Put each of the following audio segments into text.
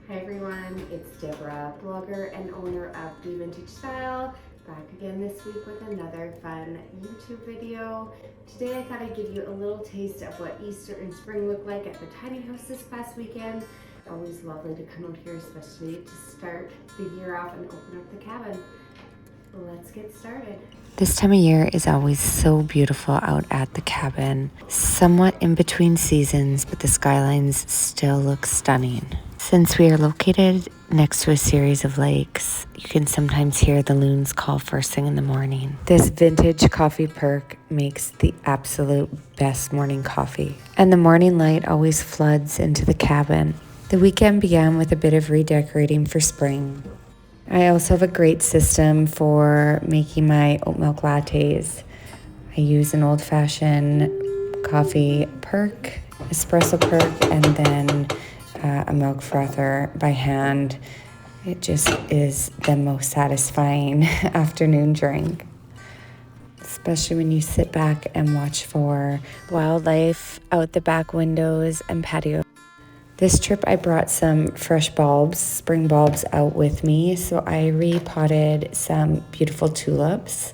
Hi everyone, it's Deborah, blogger and owner of The Vintage Style, back again this week with another fun YouTube video. Today I thought I'd give you a little taste of what Easter and spring looked like at the tiny house this past weekend. Always lovely to come out here, especially to start the year off and open up the cabin. Let's get started. This time of year is always so beautiful out at the cabin, somewhat in between seasons, but the skylines still look stunning. Since we are located next to a series of lakes, you can sometimes hear the loons call first thing in the morning. This vintage coffee perk makes the absolute best morning coffee, and the morning light always floods into the cabin. The weekend began with a bit of redecorating for spring. I also have a great system for making my oat milk lattes. I use an old-fashioned coffee perk, espresso perk, and then a milk frother by hand. It just is the most satisfying afternoon drink, especially when you sit back and watch for wildlife out the back windows and patio. This trip I brought some fresh bulbs, spring bulbs out with me, so I repotted some beautiful tulips.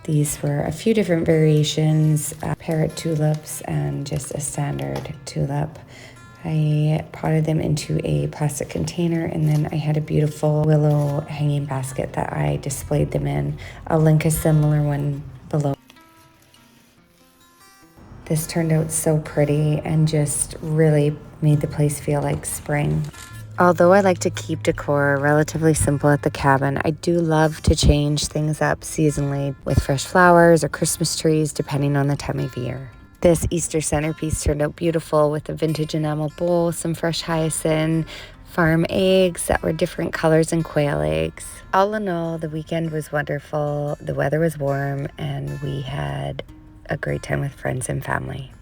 These were a few different variations, parrot tulips and just a standard tulip. I potted them into a plastic container, and then I had a beautiful willow hanging basket that I displayed them in. I'll link a similar one below. This turned out so pretty and just really made the place feel like spring. Although I like to keep decor relatively simple at the cabin, I do love to change things up seasonally with fresh flowers or Christmas trees depending on the time of year. This Easter centerpiece turned out beautiful with a vintage enamel bowl, some fresh hyacinth, farm eggs that were different colors, and quail eggs. All in all, the weekend was wonderful, the weather was warm, and we had a great time with friends and family.